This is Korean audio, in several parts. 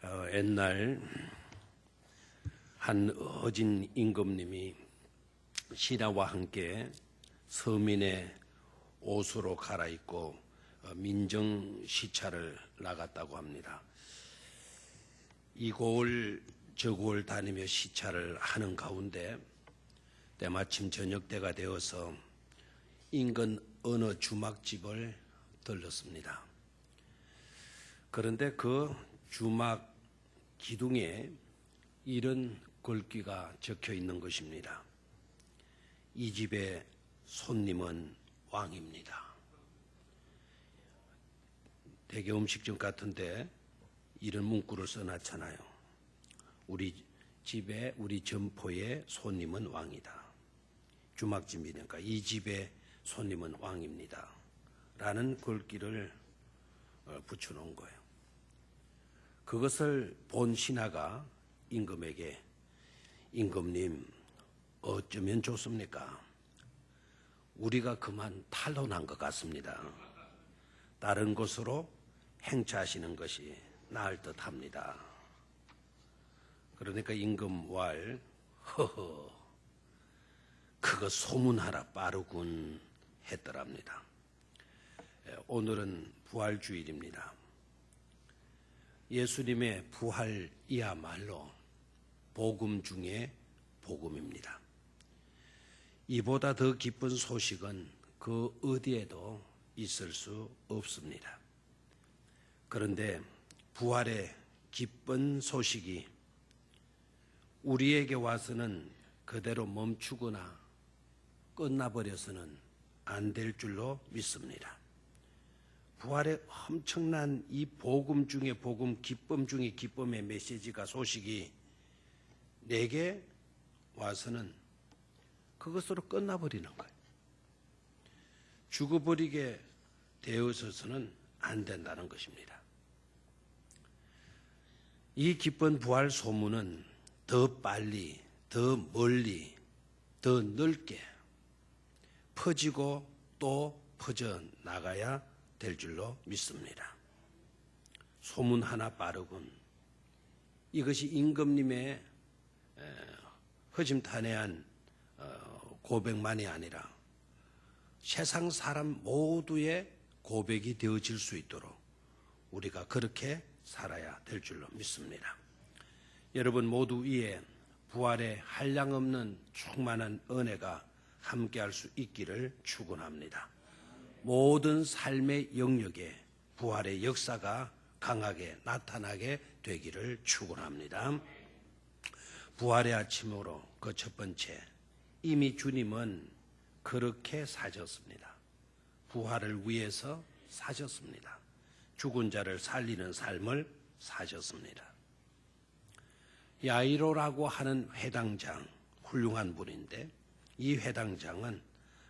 옛날 한 어진 임금님이 신하와 함께 서민의 옷으로 갈아입고 민정 시찰을 나갔다고 합니다. 이 고을 저 고을 다니며 시찰을 하는 가운데 때마침 저녁 때가 되어서 인근 어느 주막집을 들렀습니다. 그런데 그 주막 기둥에 이런 글귀가 적혀 있는 것입니다. 이 집의 손님은 왕입니다. 대개 음식점 같은데 이런 문구를 써놨잖아요. 우리 집에, 우리 점포의 손님은 왕이다. 주막집이니까 이 집의 손님은 왕입니다. 라는 글귀를 붙여놓은 거예요. 그것을 본 신하가 임금에게, 임금님 어쩌면 좋습니까? 우리가 그만 탄로난 것 같습니다. 다른 곳으로 행차하시는 것이 나을 듯합니다. 그러니까 임금 왈, 허허, 그거 소문하라 빠르군 했더랍니다. 오늘은 부활주일입니다. 예수님의 부활이야말로 복음 중에 복음입니다. 이보다 더 기쁜 소식은 그 어디에도 있을 수 없습니다. 그런데 부활의 기쁜 소식이 우리에게 와서는 그대로 멈추거나 끝나버려서는 안 될 줄로 믿습니다. 부활의 엄청난 이 복음 중에 복음, 기쁨 중에 기쁨의 메시지가, 소식이 내게 와서는 그것으로 끝나버리는 거예요. 죽어버리게 되어서는 안 된다는 것입니다. 이 기쁜 부활 소문은 더 빨리, 더 멀리, 더 넓게 퍼지고 또 퍼져 나가야 될 줄로 믿습니다. 소문 하나 빠르군. 이것이 임금님의 허심탄회한 고백만이 아니라 세상 사람 모두의 고백이 되어질 수 있도록 우리가 그렇게 살아야 될 줄로 믿습니다. 여러분 모두 위에 부활의 한량없는 충만한 은혜가 함께할 수 있기를 축원합니다. 모든 삶의 영역에 부활의 역사가 강하게 나타나게 되기를 축원합니다. 부활의 아침으로 그 첫 번째, 이미 주님은 그렇게 사셨습니다. 부활을 위해서 사셨습니다. 죽은 자를 살리는 삶을 사셨습니다. 야이로라고 하는 회당장, 훌륭한 분인데 이 회당장은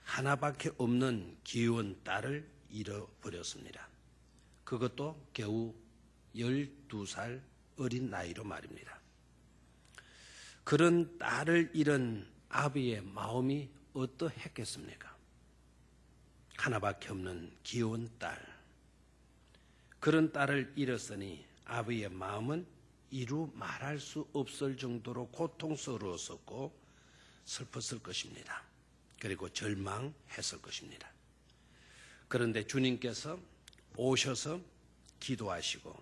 하나밖에 없는 귀여운 딸을 잃어버렸습니다. 그것도 겨우 12살 어린 나이로 말입니다. 그런 딸을 잃은 아비의 마음이 어떠했겠습니까? 하나밖에 없는 귀여운 딸. 그런 딸을 잃었으니 아비의 마음은 이루 말할 수 없을 정도로 고통스러웠었고 슬펐을 것입니다. 그리고 절망했을 것입니다. 그런데 주님께서 오셔서 기도하시고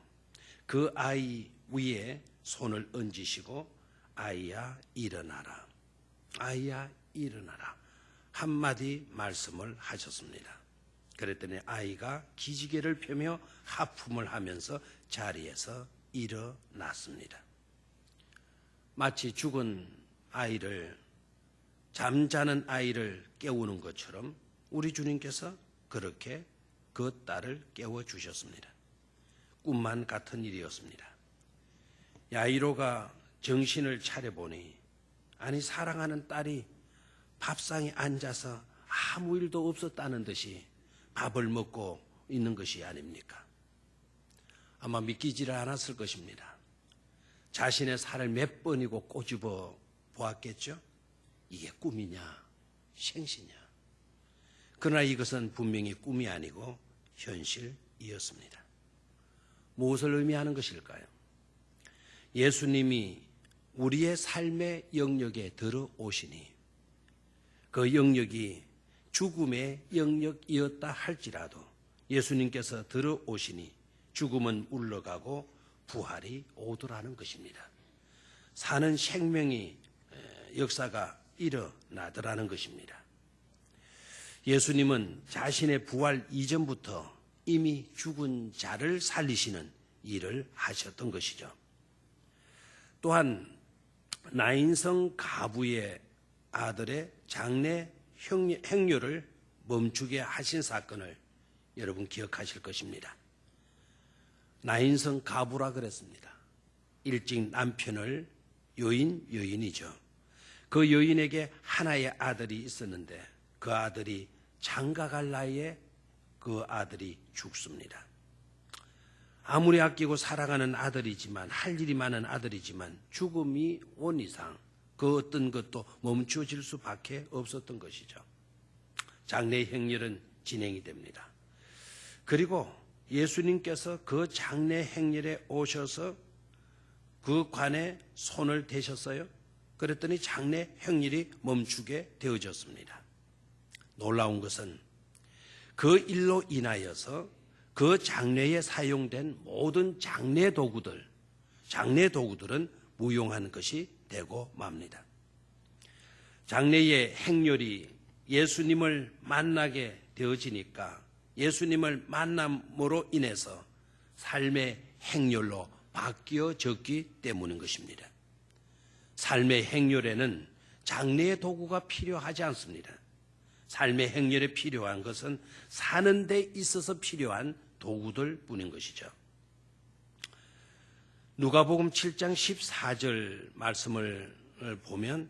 그 아이 위에 손을 얹으시고 아이야 일어나라, 아이야 일어나라 한마디 말씀을 하셨습니다. 그랬더니 아이가 기지개를 펴며 하품을 하면서 자리에서 일어났습니다. 마치 죽은 아이를, 잠자는 아이를 깨우는 것처럼 우리 주님께서 그렇게 그 딸을 깨워주셨습니다. 꿈만 같은 일이었습니다. 야이로가 정신을 차려보니 아니 사랑하는 딸이 밥상에 앉아서 아무 일도 없었다는 듯이 밥을 먹고 있는 것이 아닙니까? 아마 믿기지를 않았을 것입니다. 자신의 살을 몇 번이고 꼬집어 보았겠죠? 이게 꿈이냐 생시냐. 그러나 이것은 분명히 꿈이 아니고 현실이었습니다. 무엇을 의미하는 것일까요? 예수님이 우리의 삶의 영역에 들어오시니 그 영역이 죽음의 영역이었다 할지라도 예수님께서 들어오시니 죽음은 물러가고 부활이 오더라는 것입니다. 사는 생명이 역사가 일어나더라는 것입니다. 예수님은 자신의 부활 이전부터 이미 죽은 자를 살리시는 일을 하셨던 것이죠. 또한 나인성 가부의 아들의 장례 행렬을 멈추게 하신 사건을 여러분 기억하실 것입니다. 나인성 가부라 그랬습니다. 일찍 남편을 여인이죠. 그 여인에게 하나의 아들이 있었는데 그 아들이 장가갈 나이에 그 아들이 죽습니다. 아무리 아끼고 사랑하는 아들이지만 할 일이 많은 아들이지만 죽음이 온 이상 그 어떤 것도 멈춰질 수밖에 없었던 것이죠. 장례 행렬은 진행이 됩니다. 그리고 예수님께서 그 장례 행렬에 오셔서 그 관에 손을 대셨어요. 그랬더니 장례 행렬이 멈추게 되어졌습니다. 놀라운 것은 그 일로 인하여서 그 장례에 사용된 모든 장례 도구들은 무용한 것이 되고 맙니다. 장례의 행렬이 예수님을 만나게 되어지니까 예수님을 만남으로 인해서 삶의 행렬로 바뀌어졌기 때문인 것입니다. 삶의 행렬에는 장례의 도구가 필요하지 않습니다. 삶의 행렬에 필요한 것은 사는 데 있어서 필요한 도구들 뿐인 것이죠. 누가복음 7장 14절 말씀을 보면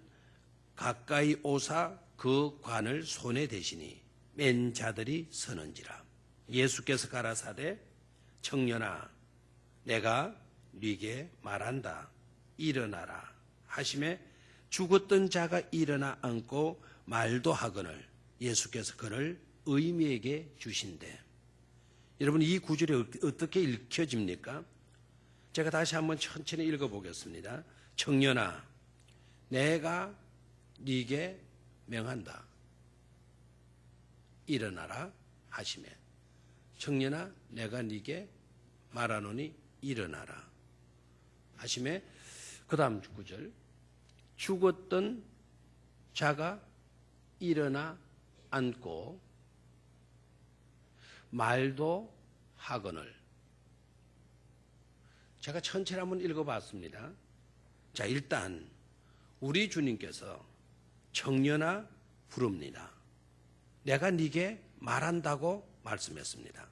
가까이 오사 그 관을 손에 대시니 맨 자들이 서는지라. 예수께서 가라사대 청년아 내가 네게 말한다 일어나라 하심에 죽었던 자가 일어나 앉고 말도 하거늘 예수께서 그를 의미에게 주신대. 여러분 이 구절이 어떻게 읽혀집니까? 제가 다시 한번 천천히 읽어보겠습니다. 청년아 내가 네게 명한다 일어나라 하시매 청년아 내가 네게 말하노니 일어나라 하시매 그 다음 구절 죽었던 자가 일어나 앉고 말도 하거늘. 제가 천천히 한번 읽어봤습니다. 자, 일단 우리 주님께서 청년아 부릅니다. 내가 네게 말한다고 말씀했습니다.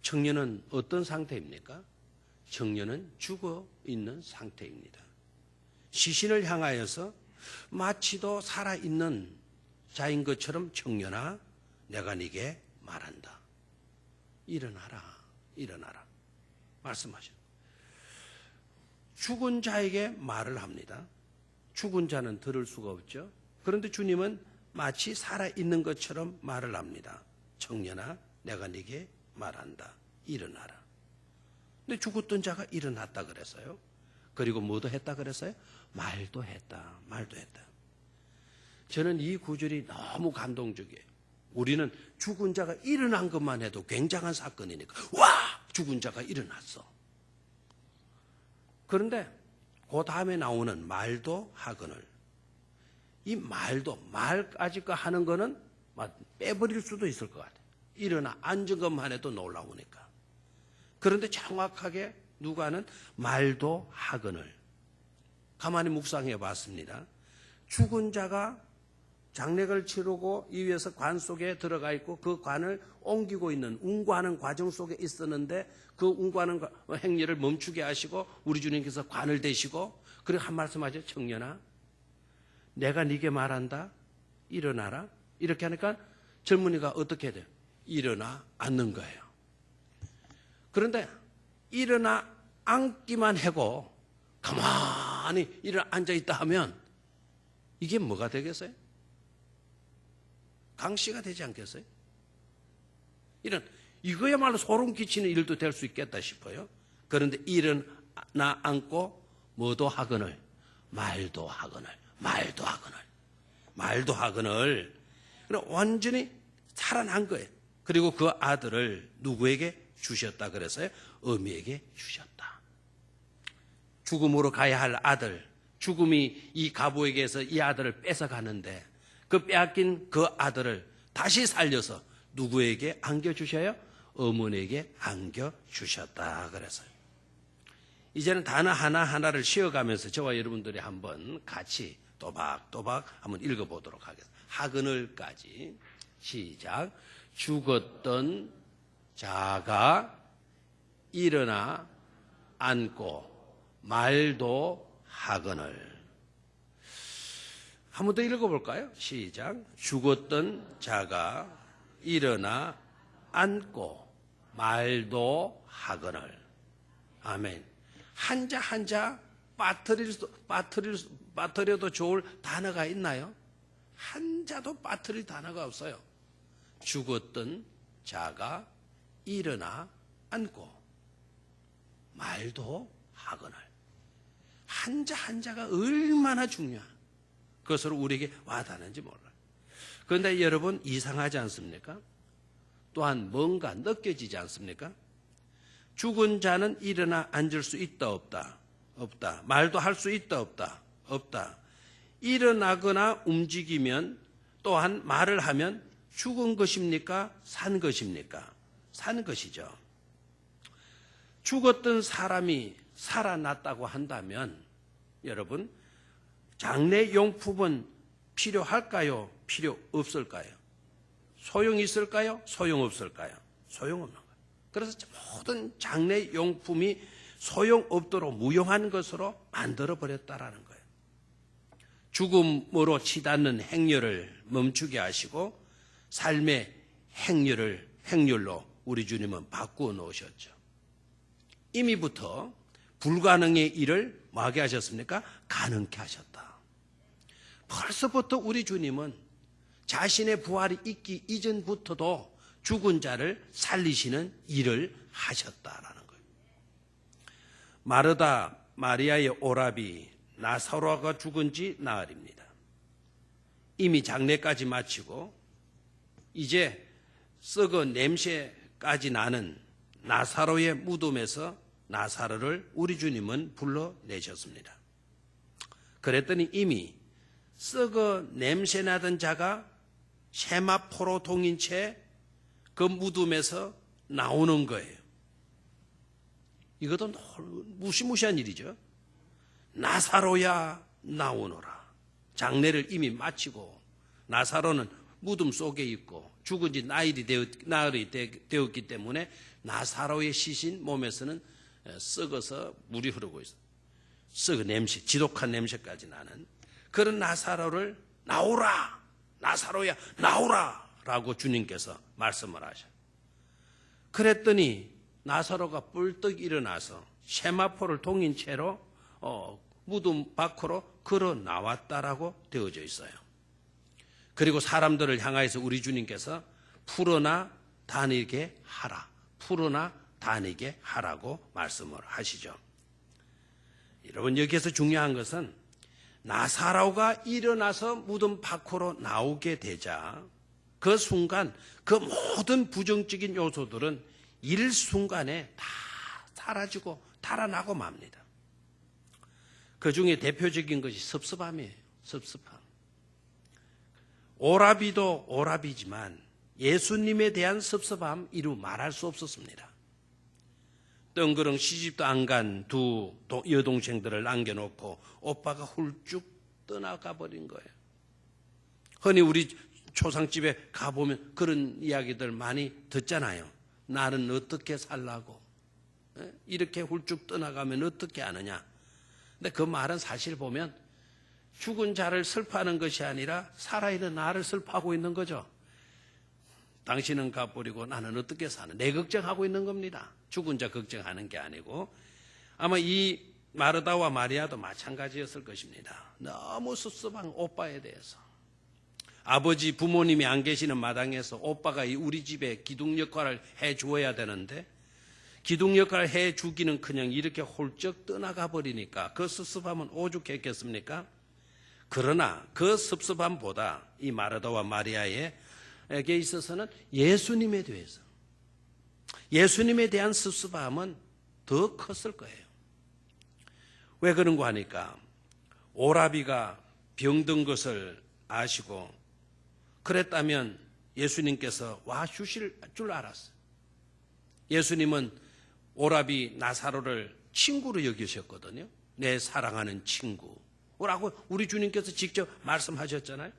청년은 어떤 상태입니까? 청년은 죽어 있는 상태입니다. 시신을 향하여서 마치도 살아있는 자인 것처럼 청년아 내가 네게 말한다. 일어나라 일어나라 말씀하셔. 죽은 자에게 말을 합니다. 죽은 자는 들을 수가 없죠. 그런데 주님은 마치 살아있는 것처럼 말을 합니다. 청년아 내가 네게 말한다. 일어나라. 근데 죽었던 자가 일어났다 그랬어요. 그리고 뭐도 했다 그랬어요? 말도 했다. 말도 했다. 저는 이 구절이 너무 감동적이에요. 우리는 죽은 자가 일어난 것만 해도 굉장한 사건이니까 와! 죽은 자가 일어났어. 그런데 그 다음에 나오는 말도 하거늘. 이 말도 말까지 하는 거는 빼버릴 수도 있을 것 같아요. 일어나 앉은 것만 해도 놀라우니까. 그런데 정확하게 누가는 말도 하거늘. 가만히 묵상해 봤습니다. 죽은 자가 장례를 치르고 이 위에서 관 속에 들어가 있고 그 관을 옮기고 있는 운구하는 과정 속에 있었는데 그 운구하는 행렬을 멈추게 하시고 우리 주님께서 관을 대시고 그리고 한 말씀 하죠. 청년아 내가 네게 말한다. 일어나라. 이렇게 하니까 젊은이가 어떻게 돼요? 일어나 앉는 거예요. 그런데 일어나 앉기만 하고 가만히 일어나 앉아있다 하면 이게 뭐가 되겠어요? 강씨가 되지 않겠어요? 이거야말로 소름 끼치는 일도 될 수 있겠다 싶어요. 그런데 일어나 앉고 뭐도 하거늘 말도 하거늘 말도 하거늘 말도 하거늘. 완전히 살아난 거예요. 그리고 그 아들을 누구에게 주셨다 그래서요? 어미에게 주셨다. 죽음으로 가야 할 아들, 죽음이 이 가부에게서 이 아들을 뺏어가는데 그 빼앗긴 그 아들을 다시 살려서 누구에게 안겨주셔요? 어머니에게 안겨주셨다 그래서요. 이제는 단어 하나하나를 쉬어가면서 저와 여러분들이 한번 같이 또박또박 한번 읽어보도록 하겠습니다. 하그늘까지 시작. 죽었던 자가 일어나 앉고 말도 하거늘. 한 번 더 읽어볼까요? 시작. 죽었던 자가 일어나 앉고 말도 하거늘. 아멘. 한자 한자 빠뜨려도 좋을 단어가 있나요? 한자도 빠뜨릴 단어가 없어요. 죽었던 자가 일어나 앉고 말도 하거늘. 한자 한자가 얼마나 중요한 그것을 우리에게 와닿는지 몰라요. 그런데 여러분 이상하지 않습니까? 또한 뭔가 느껴지지 않습니까? 죽은 자는 일어나 앉을 수 있다 없다? 없다. 말도 할 수 있다 없다? 없다. 일어나거나 움직이면 또한 말을 하면 죽은 것입니까? 산 것입니까? 산 것이죠. 죽었던 사람이 살아났다고 한다면 여러분 장례용품은 필요할까요? 필요 없을까요? 소용 있을까요? 소용 없을까요? 소용없는 거예요. 그래서 모든 장례용품이 소용없도록 무용한 것으로 만들어버렸다라는 거예요. 죽음으로 치닫는 행렬을 멈추게 하시고 삶의 행렬로 우리 주님은 바꾸어 놓으셨죠. 이미부터 불가능의 일을 뭐하게 하셨습니까? 가능케 하셨다. 벌써부터 우리 주님은 자신의 부활이 있기 이전부터도 죽은 자를 살리시는 일을 하셨다라는 거예요. 마르다 마리아의 오라비 나사로가 죽은 지 나흘입니다. 이미 장례까지 마치고 이제 썩어 냄새까지 나는 나사로의 무덤에서 나사로를 우리 주님은 불러내셨습니다. 그랬더니 이미 썩어 냄새나던 자가 세마포로 동인 채 그 무덤에서 나오는 거예요. 이것도 무시무시한 일이죠. 나사로야 나오너라. 장례를 이미 마치고 나사로는 무덤 속에 있고 죽은 지 나흘이 되었기 때문에 나사로의 시신 몸에서는 썩어서 물이 흐르고 있어요. 썩은 냄새, 지독한 냄새까지 나는 그런 나사로를 나오라, 나사로야 나오라 라고 주님께서 말씀을 하셔요. 그랬더니 나사로가 뿔떡 일어나서 세마포를 동인 채로 무덤 밖으로 걸어 나왔다라고 되어져 있어요. 그리고 사람들을 향하여서 우리 주님께서 풀어나 다니게 하라, 풀어나 다니게 하라고 말씀을 하시죠. 여러분 여기에서 중요한 것은 나사로가 일어나서 무덤 밖으로 나오게 되자 그 순간 그 모든 부정적인 요소들은 일순간에 다 사라지고 달아나고 맙니다. 그 중에 대표적인 것이 섭섭함이에요. 섭섭함. 오라비도 오라비지만 예수님에 대한 섭섭함 이루 말할 수 없었습니다. 뜬그렁 시집도 안 간 두 여동생들을 남겨놓고 오빠가 훌쭉 떠나가 버린 거예요. 흔히 우리 초상집에 가보면 그런 이야기들 많이 듣잖아요. 나는 어떻게 살라고? 이렇게 훌쭉 떠나가면 어떻게 하느냐? 근데 그 말은 사실 보면 죽은 자를 슬퍼하는 것이 아니라 살아있는 나를 슬퍼하고 있는 거죠. 당신은 가버리고 나는 어떻게 사는? 내 걱정하고 있는 겁니다. 죽은 자 걱정하는 게 아니고 아마 이 마르다와 마리아도 마찬가지였을 것입니다. 너무 섭섭한 오빠에 대해서. 아버지 부모님이 안 계시는 마당에서 오빠가 우리 집에 기둥 역할을 해 주어야 되는데 기둥 역할을 해 주기는커녕 이렇게 홀쩍 떠나가 버리니까 그 섭섭함은 오죽했겠습니까? 그러나 그 섭섭함보다 이 마르다와 마리아에게 있어서는 예수님에 대한 섭섭함은 더 컸을 거예요. 왜 그런가 하니까 오라비가 병든 것을 아시고 그랬다면 예수님께서 와 주실 줄 알았어요. 예수님은 오라비 나사로를 친구로 여기셨거든요. 내 사랑하는 친구라고 우리 주님께서 직접 말씀하셨잖아요.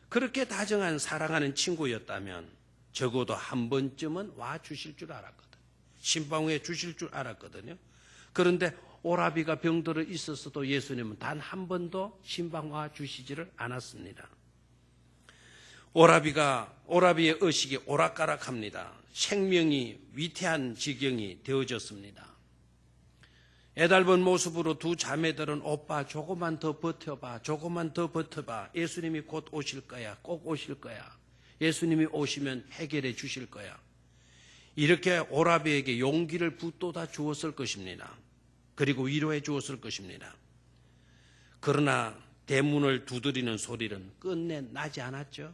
그렇게 다정한 사랑하는 친구였다면 적어도 한 번쯤은 와 주실 줄 알았거든요. 신방후에 주실 줄 알았거든요. 그런데 오라비가 병들어 있었어도 예수님은 단 한 번도 신방 와 주시지를 않았습니다. 오라비의 의식이 오락가락합니다. 생명이 위태한 지경이 되어졌습니다. 애달픈 모습으로 두 자매들은 오빠 조금만 더 버텨봐, 조금만 더 버텨봐. 예수님이 곧 오실 거야, 꼭 오실 거야. 예수님이 오시면 해결해 주실 거야. 이렇게 오라비에게 용기를 북돋아 주었을 것입니다. 그리고 위로해 주었을 것입니다. 그러나 대문을 두드리는 소리는 끝내 나지 않았죠.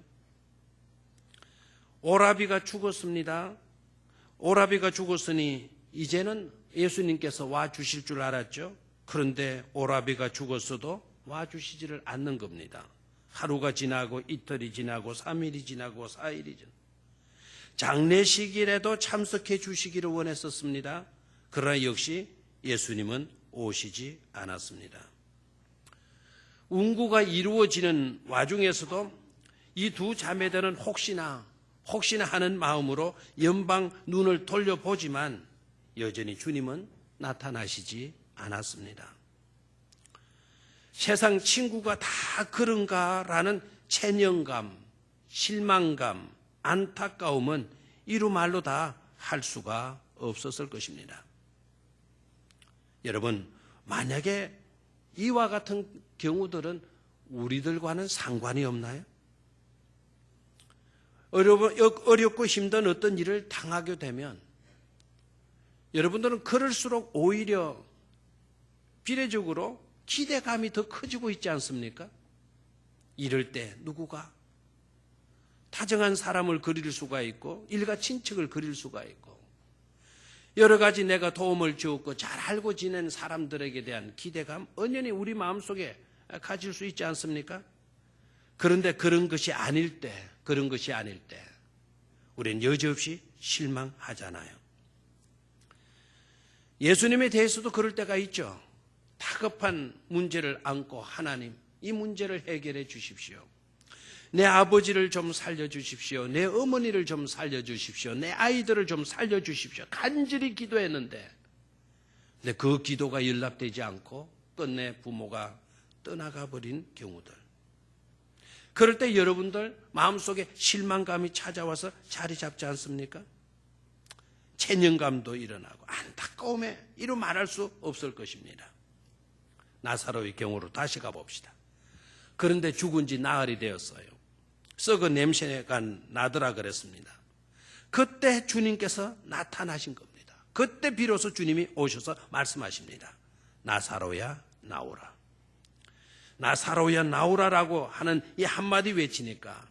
오라비가 죽었습니다. 오라비가 죽었으니 이제는 예수님께서 와 주실 줄 알았죠. 그런데 오라비가 죽었어도 와 주시지를 않는 겁니다. 하루가 지나고 이틀이 지나고 3일이 지나고 4일이 지나고 장례식일에도 참석해 주시기를 원했었습니다. 그러나 역시 예수님은 오시지 않았습니다. 운구가 이루어지는 와중에서도 이 두 자매들은 혹시나 하는 마음으로 연방 눈을 돌려보지만 여전히 주님은 나타나시지 않았습니다. 세상 친구가 다 그런가라는 체념감, 실망감, 안타까움은 이루 말로 다 할 수가 없었을 것입니다. 여러분, 만약에 이와 같은 경우들은 우리들과는 상관이 없나요? 어렵고 힘든 어떤 일을 당하게 되면 여러분들은 그럴수록 오히려 비례적으로 기대감이 더 커지고 있지 않습니까? 이럴 때 누구가 다정한 사람을 그릴 수가 있고 일가 친척을 그릴 수가 있고 여러 가지 내가 도움을 주었고 잘 알고 지낸 사람들에게 대한 기대감 언연히 우리 마음속에 가질 수 있지 않습니까? 그런데 그런 것이 아닐 때 우리는 여지없이 실망하잖아요. 예수님에 대해서도 그럴 때가 있죠. 다급한 문제를 안고 하나님 이 문제를 해결해 주십시오. 내 아버지를 좀 살려주십시오. 내 어머니를 좀 살려주십시오. 내 아이들을 좀 살려주십시오. 간절히 기도했는데 근데 그 기도가 연락되지 않고 끝내 부모가 떠나가 버린 경우들. 그럴 때 여러분들 마음속에 실망감이 찾아와서 자리 잡지 않습니까? 체념감도 일어나고 안타까움에 이루 말할 수 없을 것입니다. 나사로의 경우로 다시 가봅시다. 그런데 죽은 지 나흘이 되었어요. 썩은 냄새가 나더라 그랬습니다. 그때 주님께서 나타나신 겁니다. 그때 비로소 주님이 오셔서 말씀하십니다. 나사로야 나오라. 나사로야 나오라라고 하는 이 한마디 외치니까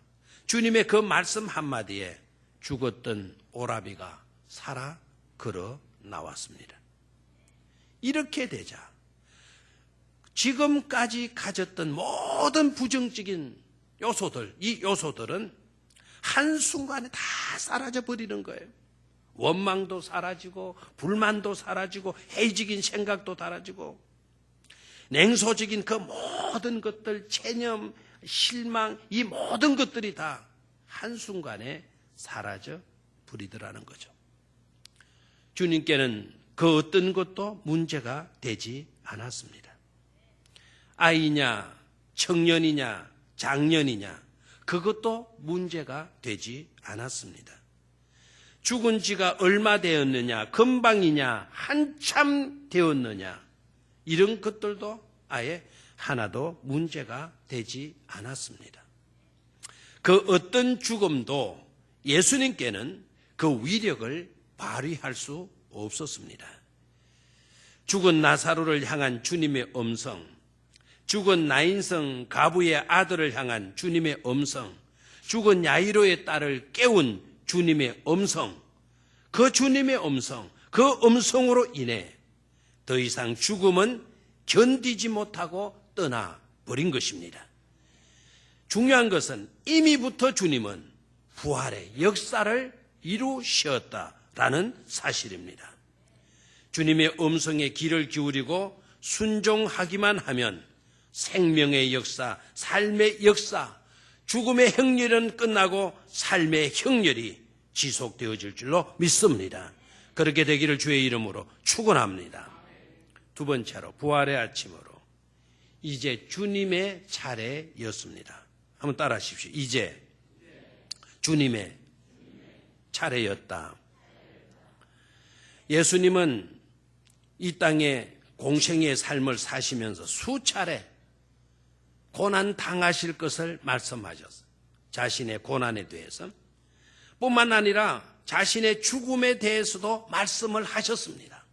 주님의 그 말씀 한마디에 죽었던 오라비가 살아 걸어 나왔습니다. 이렇게 되자 지금까지 가졌던 모든 부정적인 요소들, 이 요소들은 한순간에 다 사라져 버리는 거예요. 원망도 사라지고 불만도 사라지고 회의적인 생각도 사라지고 냉소적인 그 모든 것들, 체념, 실망 이 모든 것들이 다 한순간에 사라져 버리더라는 거죠. 주님께는 그 어떤 것도 문제가 되지 않았습니다. 아이냐, 청년이냐, 장년이냐 그것도 문제가 되지 않았습니다. 죽은 지가 얼마 되었느냐, 금방이냐, 한참 되었느냐 이런 것들도 아예 하나도 문제가 되지 않았습니다. 그 어떤 죽음도 예수님께는 그 위력을 발휘할 수 없었습니다. 죽은 나사로를 향한 주님의 음성, 죽은 나인성 가부의 아들을 향한 주님의 음성, 죽은 야이로의 딸을 깨운 주님의 음성, 그 주님의 음성, 그 음성으로 인해 더 이상 죽음은 견디지 못하고 떠나버린 것입니다. 중요한 것은 이미부터 주님은 부활의 역사를 이루셨다라는 사실입니다. 주님의 음성에 귀를 기울이고 순종하기만 하면 생명의 역사, 삶의 역사, 죽음의 행렬은 끝나고 삶의 행렬이 지속되어질 줄로 믿습니다. 그렇게 되기를 주의 이름으로 축원합니다. 두 번째로 부활의 아침으로 이제 주님의 차례였습니다. 한번 따라 하십시오. 이제 주님의 차례였다. 예수님은 이 땅에 공생의 삶을 사시면서 수차례 고난 당하실 것을 말씀하셨어요. 자신의 고난에 대해서 뿐만 아니라 자신의 죽음에 대해서도 말씀을 하셨습니다.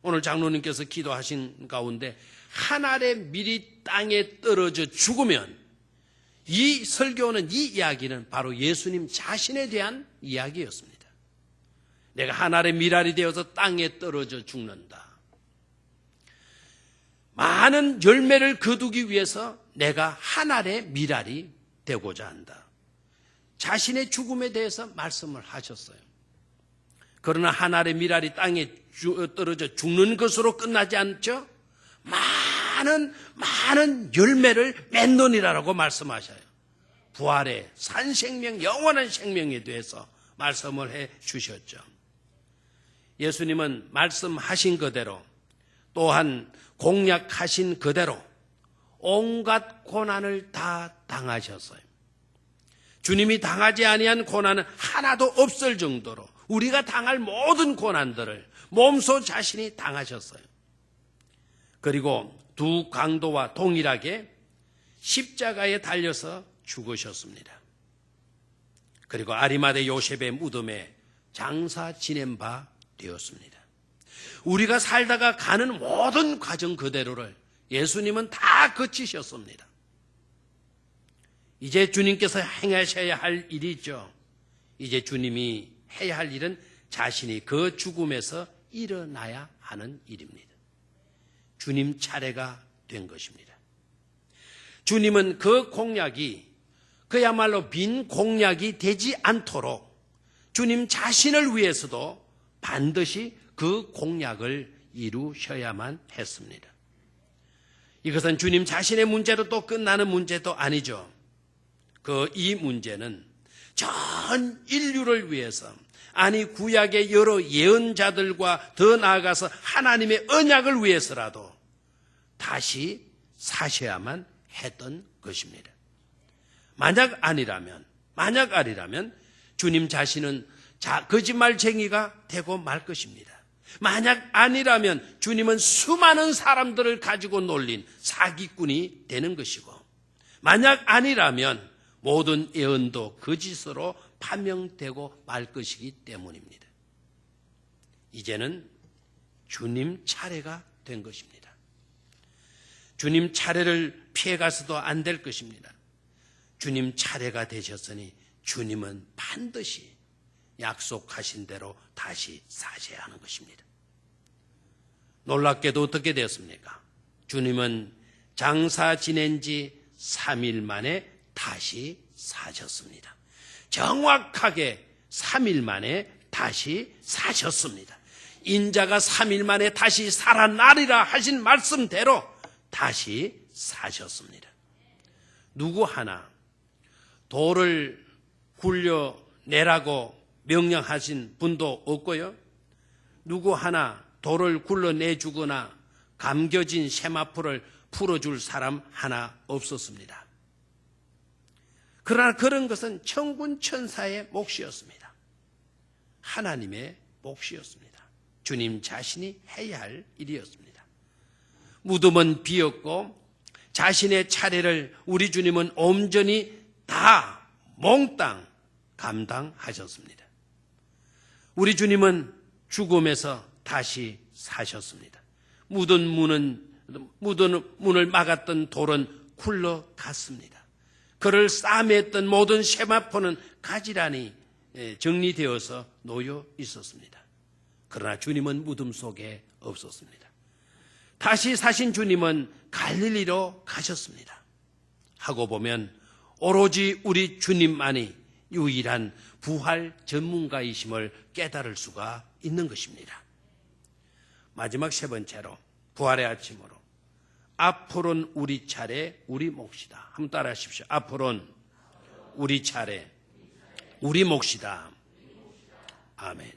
오늘 장로님께서 기도하신 가운데 한 알의 밀이 땅에 떨어져 죽으면 이 설교는, 이 이야기는 바로 예수님 자신에 대한 이야기였습니다. 내가 한 알의 밀알이 되어서 땅에 떨어져 죽는다. 많은 열매를 거두기 위해서 내가 한 알의 밀알이 되고자 한다. 자신의 죽음에 대해서 말씀을 하셨어요. 그러나 한 알의 밀알이 땅에 떨어져 죽는 것으로 끝나지 않죠. 많은 열매를 맺노니라라고 말씀하셔요. 부활의 산생명, 영원한 생명에 대해서 말씀을 해 주셨죠. 예수님은 말씀하신 그대로 또한 공약하신 그대로 온갖 고난을 다 당하셨어요. 주님이 당하지 아니한 고난은 하나도 없을 정도로 우리가 당할 모든 고난들을 몸소 자신이 당하셨어요. 그리고 두 강도와 동일하게 십자가에 달려서 죽으셨습니다. 그리고 아리마대 요셉의 무덤에 장사 지낸 바 되었습니다. 우리가 살다가 가는 모든 과정 그대로를 예수님은 다 거치셨습니다. 이제 주님께서 행하셔야 할 일이 있죠. 이제 주님이 해야 할 일은 자신이 그 죽음에서 일어나야 하는 일입니다. 주님 차례가 된 것입니다. 주님은 그 공약이 그야말로 빈 공약이 되지 않도록 주님 자신을 위해서도 반드시 그 공약을 이루셔야만 했습니다. 이것은 주님 자신의 문제로 또 끝나는 문제도 아니죠. 이 문제는 전 인류를 위해서, 아니 구약의 여러 예언자들과 더 나아가서 하나님의 언약을 위해서라도 다시 사셔야만 했던 것입니다. 만약 아니라면 주님 자신은 거짓말쟁이가 되고 말 것입니다. 만약 아니라면 주님은 수많은 사람들을 가지고 놀린 사기꾼이 되는 것이고, 만약 아니라면 모든 예언도 거짓으로 판명되고 말 것이기 때문입니다. 이제는 주님 차례가 된 것입니다. 주님 차례를 피해가서도 안 될 것입니다. 주님 차례가 되셨으니 주님은 반드시 약속하신 대로 다시 사셔야 하는 것입니다. 놀랍게도 어떻게 되었습니까? 주님은 장사 지낸 지 3일 만에 다시 사셨습니다. 정확하게 3일 만에 다시 사셨습니다. 인자가 3일 만에 다시 살아나리라 하신 말씀대로 다시 사셨습니다. 누구 하나 돌을 굴려내라고 명령하신 분도 없고요. 누구 하나 돌을 굴러내주거나 감겨진 세마포를 풀어줄 사람 하나 없었습니다. 그러나 그런 것은 천군 천사의 몫이었습니다. 하나님의 몫이었습니다. 주님 자신이 해야 할 일이었습니다. 무덤은 비었고 자신의 차례를 우리 주님은 온전히 다 몽땅 감당하셨습니다. 우리 주님은 죽음에서 다시 사셨습니다. 묻은 문을 막았던 돌은 굴러갔습니다. 그를 싸매했던 모든 세마포는 가지런히 정리되어서 놓여 있었습니다. 그러나 주님은 무덤 속에 없었습니다. 다시 사신 주님은 갈릴리로 가셨습니다. 하고 보면 오로지 우리 주님만이 유일한 부활 전문가이심을 깨달을 수가 있는 것입니다. 마지막 세 번째로 부활의 아침으로 앞으로는 우리 차례 우리 몫이다. 한번 따라 하십시오. 앞으로는 우리 차례 우리 몫이다. 아멘.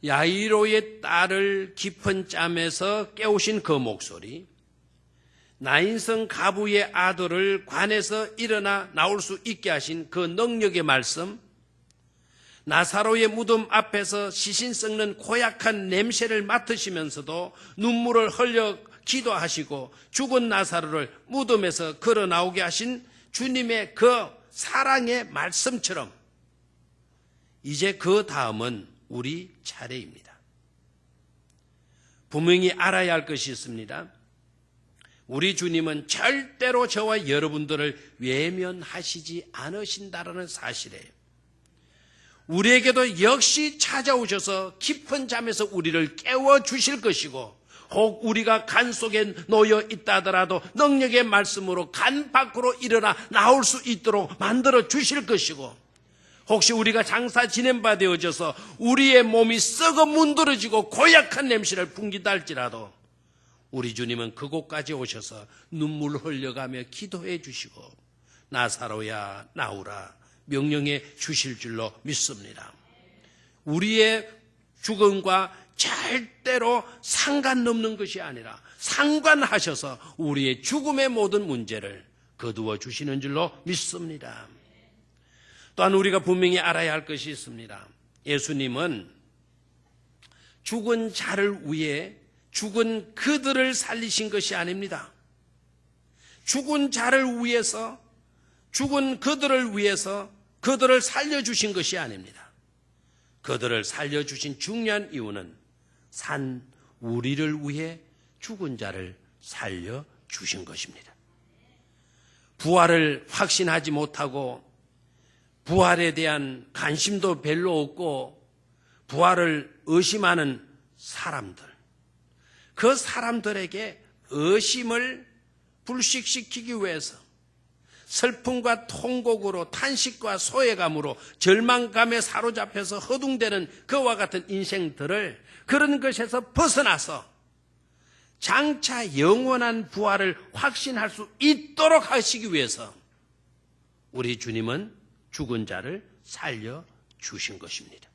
야이로의 딸을 깊은 잠에서 깨우신 그 목소리, 나인성 가부의 아들을 관에서 일어나 나올 수 있게 하신 그 능력의 말씀, 나사로의 무덤 앞에서 시신 썩는 고약한 냄새를 맡으시면서도 눈물을 흘려 기도하시고 죽은 나사로를 무덤에서 걸어 나오게 하신 주님의 그 사랑의 말씀처럼 이제 그 다음은 우리 차례입니다. 분명히 알아야 할 것이 있습니다. 우리 주님은 절대로 저와 여러분들을 외면하시지 않으신다라는 사실이에요. 우리에게도 역시 찾아오셔서 깊은 잠에서 우리를 깨워주실 것이고, 혹 우리가 간 속에 놓여 있다 하더라도 능력의 말씀으로 간 밖으로 일어나 나올 수 있도록 만들어 주실 것이고, 혹시 우리가 장사 지낸 바 되어져서 우리의 몸이 썩어 문드러지고 고약한 냄새를 풍기다 할지라도 우리 주님은 그곳까지 오셔서 눈물 흘려가며 기도해 주시고 나사로야 나오라 명령해 주실 줄로 믿습니다. 우리의 죽음과 절대로 상관넘는 것이 아니라 상관하셔서 우리의 죽음의 모든 문제를 거두어 주시는 줄로 믿습니다. 또한 우리가 분명히 알아야 할 것이 있습니다. 예수님은 죽은 자를 위해 죽은 그들을 살리신 것이 아닙니다. 죽은 자를 위해서, 죽은 그들을 위해서 그들을 살려주신 것이 아닙니다. 그들을 살려주신 중요한 이유는 산 우리를 위해 죽은 자를 살려주신 것입니다. 부활을 확신하지 못하고 부활에 대한 관심도 별로 없고 부활을 의심하는 사람들, 그 사람들에게 의심을 불식시키기 위해서 슬픔과 통곡으로 탄식과 소외감으로 절망감에 사로잡혀서 허둥대는 그와 같은 인생들을 그런 것에서 벗어나서 장차 영원한 부활을 확신할 수 있도록 하시기 위해서 우리 주님은 죽은 자를 살려주신 것입니다.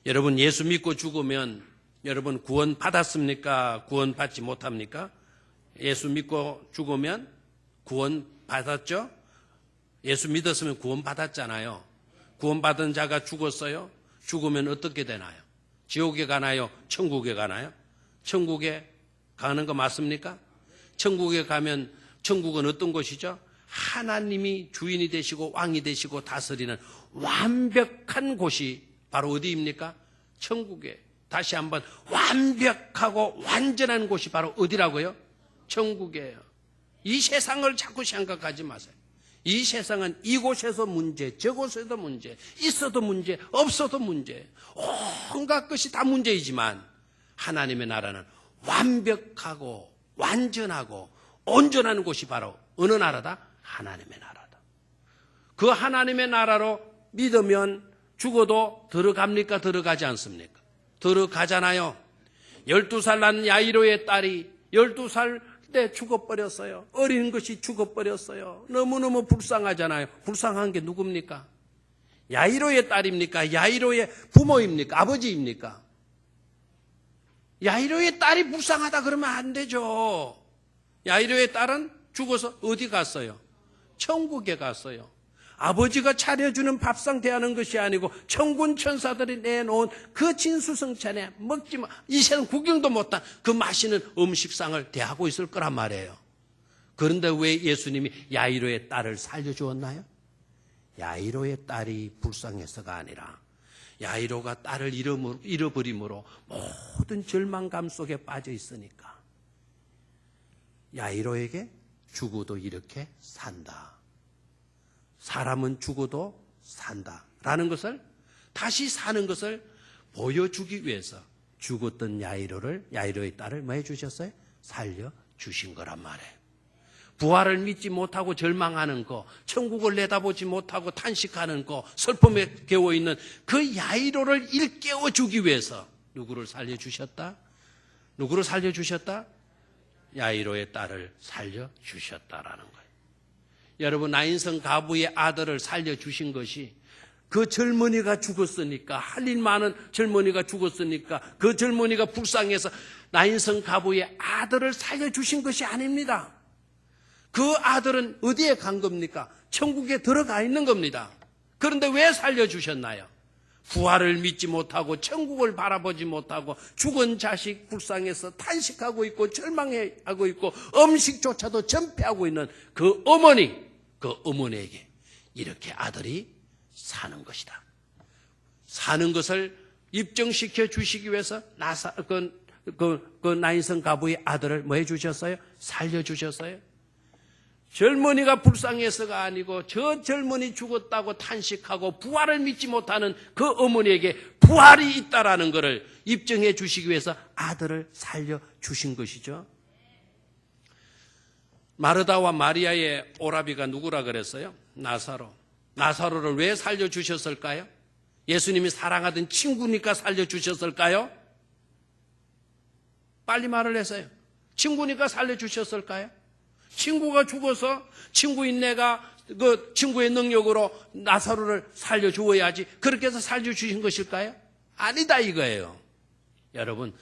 여러분, 예수 믿고 죽으면 여러분 구원 받았습니까? 구원 받지 못합니까? 예수 믿고 죽으면 구원 받았죠? 예수 믿었으면 구원 받았잖아요. 구원 받은 자가 죽었어요. 죽으면 어떻게 되나요? 지옥에 가나요? 천국에 가나요? 천국에 가는 거 맞습니까? 천국에 가면 천국은 어떤 곳이죠? 하나님이 주인이 되시고 왕이 되시고 다스리는 완벽한 곳이 바로 어디입니까? 천국에. 다시 한번 완벽하고 완전한 곳이 바로 어디라고요? 천국이에요. 이 세상을 자꾸 생각하지 마세요. 이 세상은 이곳에서 문제, 저곳에도 문제, 있어도 문제, 없어도 문제, 온갖 것이 다 문제이지만 하나님의 나라는 완벽하고 완전하고 온전한 곳이 바로 어느 나라다? 하나님의 나라다. 그 하나님의 나라로 믿으면 죽어도 들어갑니까? 들어가지 않습니까? 들어가잖아요. 12살 난 야이로의 딸이 12살 때 죽어버렸어요. 어린 것이 죽어버렸어요. 너무너무 불쌍하잖아요. 불쌍한 게 누굽니까? 야이로의 딸입니까? 야이로의 부모입니까? 아버지입니까? 야이로의 딸이 불쌍하다 그러면 안 되죠. 야이로의 딸은 죽어서 어디 갔어요? 천국에 갔어요. 아버지가 차려주는 밥상 대하는 것이 아니고 천군 천사들이 내놓은 그 진수성찬에 먹지 마, 이 세상 구경도 못한 그 맛있는 음식상을 대하고 있을 거란 말이에요. 그런데 왜 예수님이 야이로의 딸을 살려주었나요? 야이로의 딸이 불쌍해서가 아니라 야이로가 딸을 잃어버림으로 모든 절망감 속에 빠져 있으니까 야이로에게 죽어도 이렇게 산다. 사람은 죽어도 산다라는 것을, 다시 사는 것을 보여주기 위해서 죽었던 야이로의 딸을 뭐 해주셨어요? 살려주신 거란 말이에요. 부활을 믿지 못하고 절망하는 거, 천국을 내다보지 못하고 탄식하는 거, 슬픔에 겨워있는 그 야이로를 일깨워주기 위해서 누구를 살려주셨다? 누구를 살려주셨다? 야이로의 딸을 살려주셨다라는 거예요. 여러분, 나인성 가부의 아들을 살려주신 것이 그 젊은이가 죽었으니까, 할 일 많은 젊은이가 죽었으니까 그 젊은이가 불쌍해서 나인성 가부의 아들을 살려주신 것이 아닙니다. 그 아들은 어디에 간 겁니까? 천국에 들어가 있는 겁니다. 그런데 왜 살려주셨나요? 부활을 믿지 못하고 천국을 바라보지 못하고 죽은 자식 불쌍해서 탄식하고 있고 절망하고 있고 음식조차도 전폐하고 있는 그 어머니에게 이렇게 아들이 사는 것이다. 사는 것을 입증시켜 주시기 위해서 나인성 가부의 아들을 뭐 해주셨어요? 살려주셨어요. 젊은이가 불쌍해서가 아니고 저 젊은이 죽었다고 탄식하고 부활을 믿지 못하는 그 어머니에게 부활이 있다라는 것을 입증해 주시기 위해서 아들을 살려주신 것이죠. 마르다와 마리아의 오라비가 누구라 그랬어요? 나사로. 나사로를 왜 살려주셨을까요? 예수님이 사랑하던 친구니까 살려주셨을까요? 빨리 말을 해서요. 친구니까 살려주셨을까요? 친구가 죽어서 친구인 내가 그 친구의 능력으로 나사로를 살려주어야지 그렇게 해서 살려주신 것일까요? 아니다 이거예요. 여러분,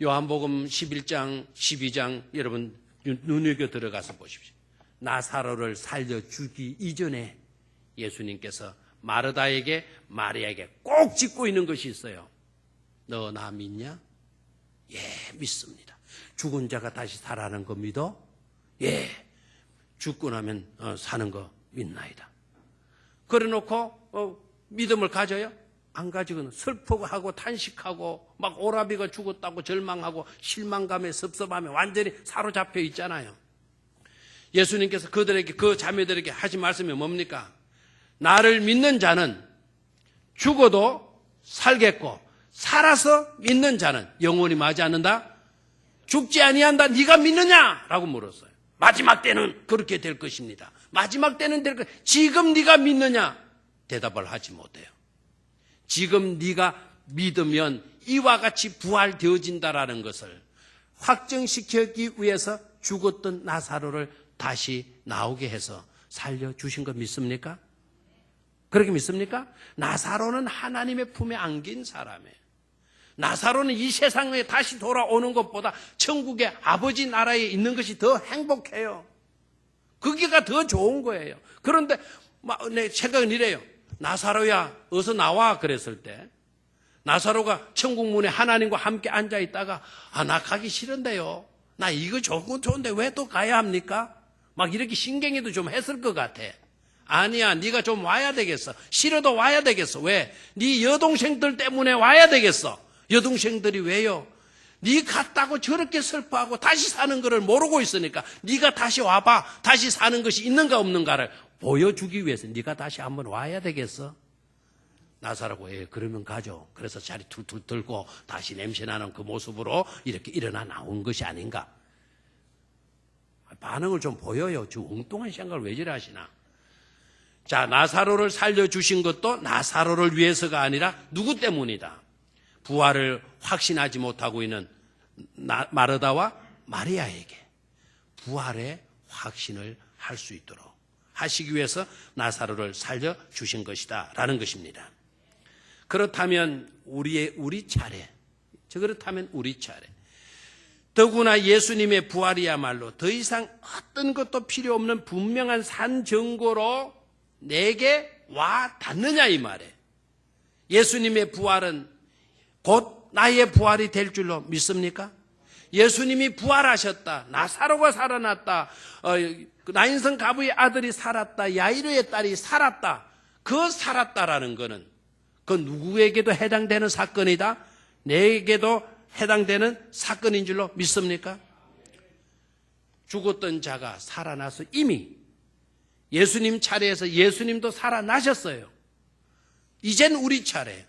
요한복음 11장 12장 여러분 눈여겨 들어가서 보십시오. 나사로를 살려주기 이전에 예수님께서 마르다에게 마리아에게 꼭 짚고 있는 것이 있어요. 너 나 믿냐? 예, 믿습니다. 죽은 자가 다시 살아나는 거 믿어? 예, 죽고 나면 사는 거 믿나이다. 그래 놓고 믿음을 가져요? 안 가지고는 슬퍼하고 탄식하고 막 오라비가 죽었다고 절망하고 실망감에 섭섭함에 완전히 사로잡혀 있잖아요. 예수님께서 그들에게, 그 자매들에게 하신 말씀이 뭡니까? 나를 믿는 자는 죽어도 살겠고 살아서 믿는 자는 영원히 맞지 않는다? 죽지 아니한다. 네가 믿느냐? 라고 물었어요. 마지막 때는 그렇게 될 것입니다. 마지막 때는 될 것. 지금 네가 믿느냐? 대답을 하지 못해요. 지금 네가 믿으면 이와 같이 부활되어진다라는 것을 확정시키기 위해서 죽었던 나사로를 다시 나오게 해서 살려주신 거 믿습니까? 그렇게 믿습니까? 나사로는 하나님의 품에 안긴 사람이에요. 나사로는 이 세상에 다시 돌아오는 것보다 천국의 아버지 나라에 있는 것이 더 행복해요. 거기가 더 좋은 거예요. 그런데 내 생각은 이래요. 나사로야 어서 나와 그랬을 때 나사로가 천국 문에 하나님과 함께 앉아 있다가 나 가기 싫은데요. 나 이거 좋은데 왜 또 가야 합니까? 막 이렇게 신경이도 좀 했을 것 같아. 아니야, 네가 좀 와야 되겠어. 싫어도 와야 되겠어. 왜? 네 여동생들 때문에 와야 되겠어. 여동생들이 왜요? 네 갔다고 저렇게 슬퍼하고 다시 사는 것을 모르고 있으니까 네가 다시 와봐. 다시 사는 것이 있는가 없는가를 보여주기 위해서 네가 다시 한번 와야 되겠어. 나사로가 그러면 가죠. 그래서 자리 툴툴 들고 다시 냄새나는 그 모습으로 이렇게 일어나 나온 것이 아닌가. 반응을 좀 보여요. 저 엉뚱한 생각을 왜 저래 하시나. 자, 나사로를 살려주신 것도 나사로를 위해서가 아니라 누구 때문이다. 부활을 확신하지 못하고 있는 마르다와 마리아에게 부활의 확신을 할 수 있도록 하시기 위해서 나사로를 살려주신 것이다 라는 것입니다. 그렇다면 우리 차례. 그렇다면 우리 차례. 더구나 예수님의 부활이야말로 더 이상 어떤 것도 필요 없는 분명한 산 증거로 내게 와 닿느냐 이 말에. 예수님의 부활은 곧 나의 부활이 될 줄로 믿습니까? 예수님이 부활하셨다. 나사로가 살아났다. 나인성 가부의 아들이 살았다. 야이로의 딸이 살았다. 그 살았다라는 것은 그 누구에게도 해당되는 사건이다? 내게도 해당되는 사건인 줄로 믿습니까? 죽었던 자가 살아나서 이미 예수님 차례에서 예수님도 살아나셨어요. 이젠 우리 차례.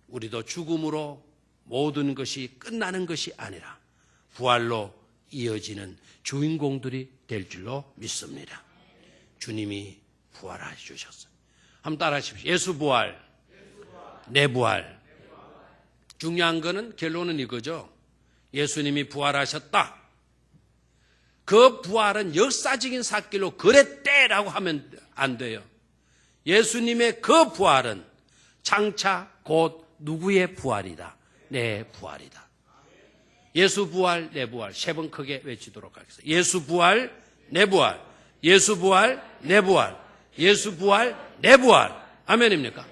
우리도 죽음으로 모든 것이 끝나는 것이 아니라 부활로 이어지는 주인공들이 될 줄로 믿습니다. 주님이 부활해 주셨어요. 한번 따라 하십시오. 예수 부활, 내 부활. 중요한 거는 결론은 이거죠. 예수님이 부활하셨다. 그 부활은 역사적인 사건로 그랬대라고 하면 안 돼요. 예수님의 그 부활은 장차 곧 누구의 부활이다? 내 부활이다. 예수 부활, 내 부활. 세 번 크게 외치도록 하겠습니다. 예수 부활, 내 부활. 예수 부활, 내 부활. 예수 부활, 내 부활. 아멘입니까?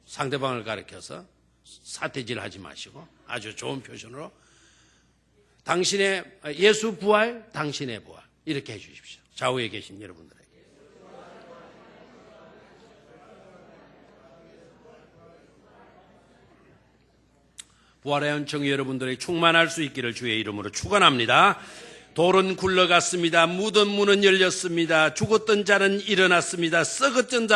상대방을 가리켜서 사태질 하지 마시고 아주 좋은 표현으로 당신의 예수 부활, 당신의 부활. 이렇게 해 주십시오. 좌우에 계신 여러분들에게. 부활의 은총이 여러분들에게 충만할 수 있기를 주의 이름으로 축원합니다. 돌은 굴러갔습니다. 묻은 문은 열렸습니다. 죽었던 자는 일어났습니다. 썩었던 자도